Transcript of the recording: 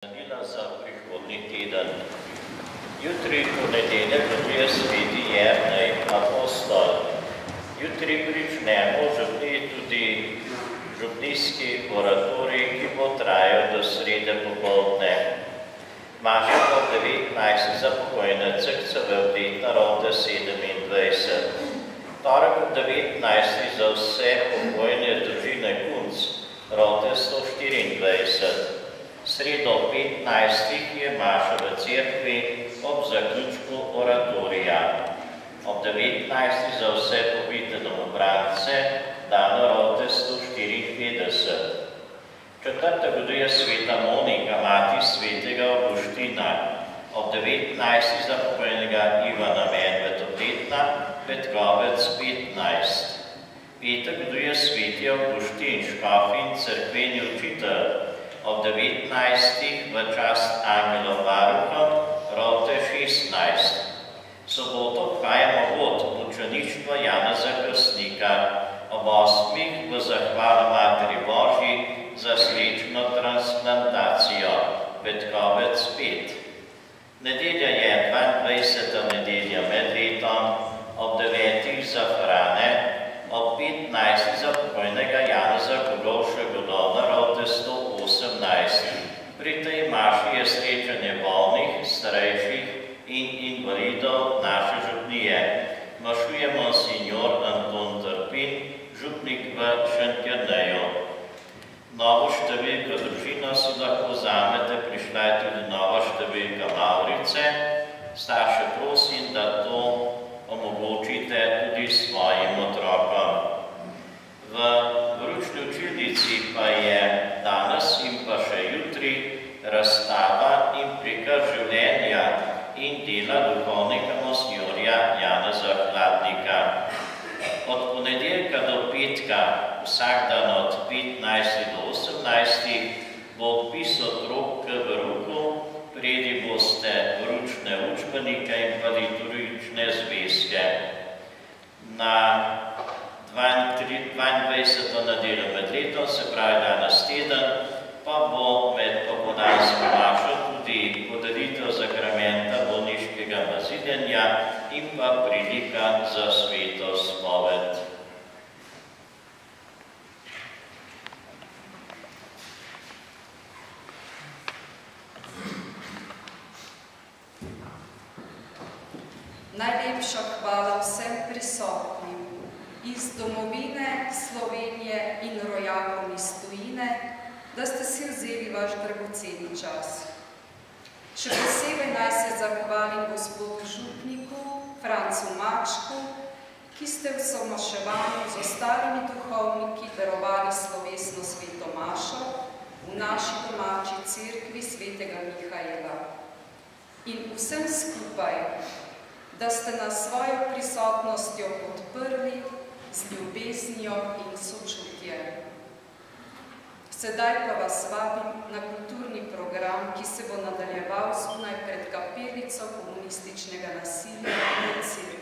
Za prihodnji teden. Jutri ponedeljek je sveti Jernej apostol. Jutri pričnemo župni tudi župnijski oratorij, ki bo trajal do srede popoldne. Maša po 19 za pokojnece Cveltit narode 27. Torek 19 za vse pokojne družine Kunc, rote 124. Sredo 15. je maša v cerkvi ob zaključku oratorija. Ob 19. za vse pobite domobrance, dan rote 154. Četrtek je sveta Monika, mati svetega Avguština. Ob 19. za pokojnega Ivana Medvedopletna, Petkovec 15. Petek je sveti Avguštin, škof in cerkveni učitelj. Ob 19. v čast angelov varuhom, rote 16. Soboto pajemo vod mučeništva Janeza Krstnika. Ob 8. v zahvalo Materi Božji za srečno transplantacijo, Petkovec 5. Nedelja je 22. nedelja med letom, ob 9. za Frane, ob 15. za pokojnega Janeza Kogovša Godovna, rote 118. Pri tej maši je srečanje bolnih, starejših in invalidov naše župnije. Mašuje monsignor Anton Trpin, župnik v Šentjerneju. Novo številko družino si lahko vzamete, prišla je tudi nova številka Mavrice. Starše prosim, da to omogočite tudi svojim otrokom. V Vročni učilnici pa je danes in pa še jutri razstava in prikaz življenja in dela duhovnika monsignora Janeza Hladnika. Od ponedeljka do petka, vsak dan od 15. do 18. bo opis otrok k veruku, prejeli boste vročne učbenike in pa liturgične zvezke. Na 22. nedeljo med letom, se pravi danes teden, pa bo med popoldansko mašo tudi podelitev zakramenta bolniškega maziljenja in pa prilika za sveto spoved. Najlepša hvala vsem prisotnim iz domovine Slovenije in rojakom iz tujine, da ste si vzeli vaš dragoceni čas. Še posebej naj se zahvalim gospodu župniku Francu Mačku, ki ste v somaševanju z ostalimi duhovniki darovali slovesno sveto mašo v naši domači cerkvi svetega Mihaela. In vsem skupaj, da ste nas svojo prisotnostjo podprli z ljubeznijo in sočutjem. Sedaj pa vas vabim na kulturni program, ki se bo nadaljeval zunaj pred kapelico komunističnega nasilja v cerkvi.